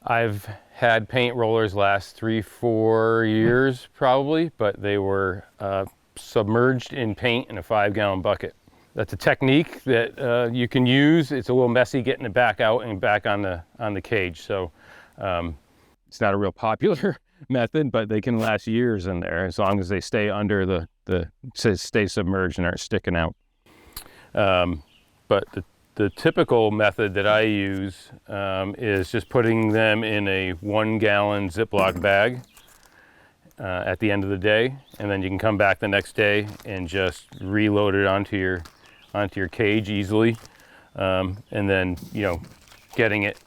I've had paint rollers last 3-4 years probably, but they were submerged in paint in a 5-gallon bucket. That's a technique that you can use. It's a little messy getting it back out and back on the cage, so it's not a real popular method, but they can last years in there as long as they stay under stay submerged and aren't sticking out. But the typical method that I use is just putting them in a 1-gallon Ziploc bag at the end of the day, and then you can come back the next day and just reload it onto your cage easily, and then getting it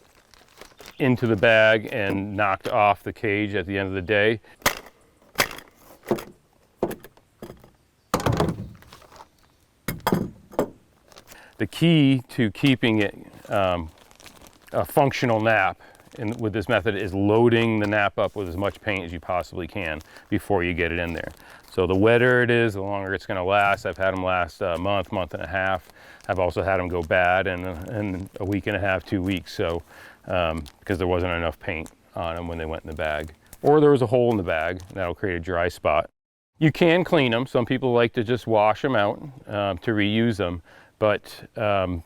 into the bag and knocked off the cage at the end of the day. The key to keeping it a functional nap with this method is loading the nap up with as much paint as you possibly can before you get it in there. So the wetter it is, the longer it's going to last. I've had them last a month and a half. I've also had them go bad in a week and a half, 2 weeks. So because there wasn't enough paint on them when they went in the bag, or there was a hole in the bag, and that'll create a dry spot. You can clean them. Some people like to just wash them out to reuse them, but and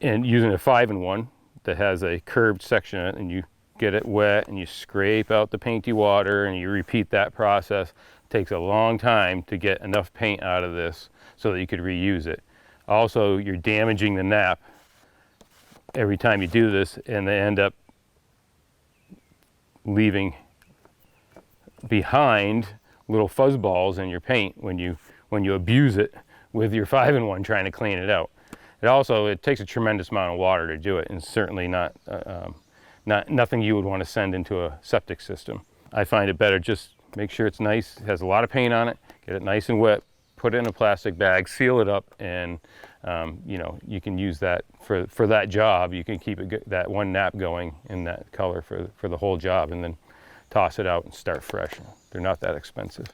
using a 5-in-1 that has a curved section in it, and you get it wet and you scrape out the painty water and you repeat that process. It takes a long time to get enough paint out of this so that you could reuse it. Also, you're damaging the nap every time you do this, and they end up leaving behind little fuzz balls in your paint when you abuse it with your 5-in-1 trying to clean it out. It takes a tremendous amount of water to do it, and certainly nothing you would want to send into a septic system. I find it better just make sure it's nice, it has a lot of paint on it, get it nice and wet, put it in a plastic bag, seal it up, and you can use that for that job. You can keep that one nap going in that color for the whole job, and then toss it out and start fresh. They're not that expensive.